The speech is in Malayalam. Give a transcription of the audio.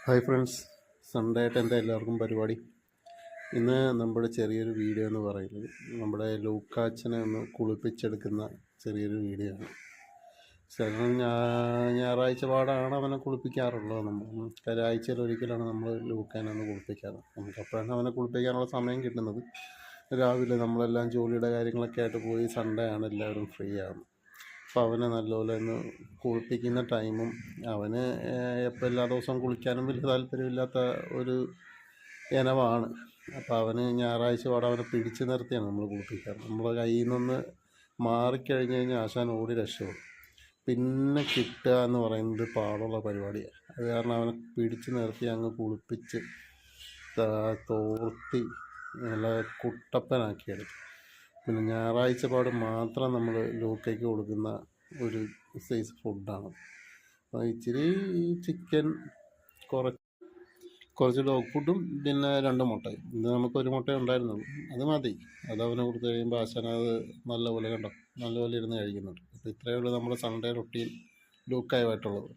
ഹായ് ഫ്രണ്ട്സ്, സൺഡേ ആയിട്ട് എന്താ എല്ലാവർക്കും പരിപാടി? ഇന്ന് നമ്മുടെ ചെറിയൊരു വീഡിയോ എന്ന് പറയുന്നത് നമ്മുടെ ലൂക്കാച്ചനെ ഒന്ന് കുളിപ്പിച്ചെടുക്കുന്ന ചെറിയൊരു വീഡിയോ ആണ്. സാധാരണ ഞായറാഴ്ച പാടാണ് അവനെ കുളിപ്പിക്കാറുള്ളത്. നമ്മൾ ആഴ്ചയിൽ ഒരിക്കലാണ് നമ്മൾ ലൂക്കാനെ ഒന്ന് കുളിപ്പിക്കാറ്. നമുക്കപ്പോഴാണ് അവനെ കുളിപ്പിക്കാനുള്ള സമയം കിട്ടുന്നത്. രാവിലെ നമ്മളെല്ലാം ജോലിയുടെ കാര്യങ്ങളൊക്കെ ആയിട്ട് പോയി സൺഡേ ആണ് എല്ലാവരും ഫ്രീ ആകുന്നത്. അപ്പോൾ അവനെ നല്ലപോലെ ഒന്ന് കുളിപ്പിക്കുന്ന ടൈമും അവന് എപ്പോൾ എല്ലാ ദിവസവും കുളിക്കാനും വലിയ താല്പര്യമില്ലാത്ത ഒരു ഇനമാണ്. അപ്പോൾ അവന് ഞായറാഴ്ച പാടെ അവനെ പിടിച്ചു നിർത്തിയാണ് നമ്മൾ കുളിപ്പിക്കാറ്. നമ്മുടെ കയ്യിൽ നിന്ന് മാറിക്കഴിഞ്ഞ് കഴിഞ്ഞാൽ ആശാൻ ഓടി രക്ഷപ്പെടും. പിന്നെ കിട്ടുക എന്ന് പറയുന്നത് പാടുള്ള പരിപാടിയാണ്. അത് കാരണം അവനെ പിടിച്ചു നിർത്തി അങ്ങ് കുളിപ്പിച്ച് തോർത്തി നല്ല കുട്ടപ്പനാക്കിയെടുക്കും. പിന്നെ ഞായറാഴ്ച പാട് മാത്രം നമ്മൾ ലൂക്കയ്ക്ക് കൊടുക്കുന്ന ഒരു സൈസ് ഫുഡാണ്. ഇച്ചിരി ചിക്കൻ, കുറച്ച് ഡോഗ് ഫുഡും പിന്നെ 2 മുട്ടയും. ഇത് നമുക്കൊരു മുട്ട ഉണ്ടായിരുന്നുള്ളൂ, അത് മതി. അത് അവന് കൊടുത്തു കഴിയുമ്പോൾ ആശാനത് നല്ലപോലെ നല്ലപോലെ ഇരുന്ന് കഴിക്കുന്നുണ്ട്. അപ്പോൾ ഇത്രയേ ഉള്ളൂ നമ്മുടെ സൺഡേ റൊട്ടീൻ ലൂക്കായുമായിട്ടുള്ളത്.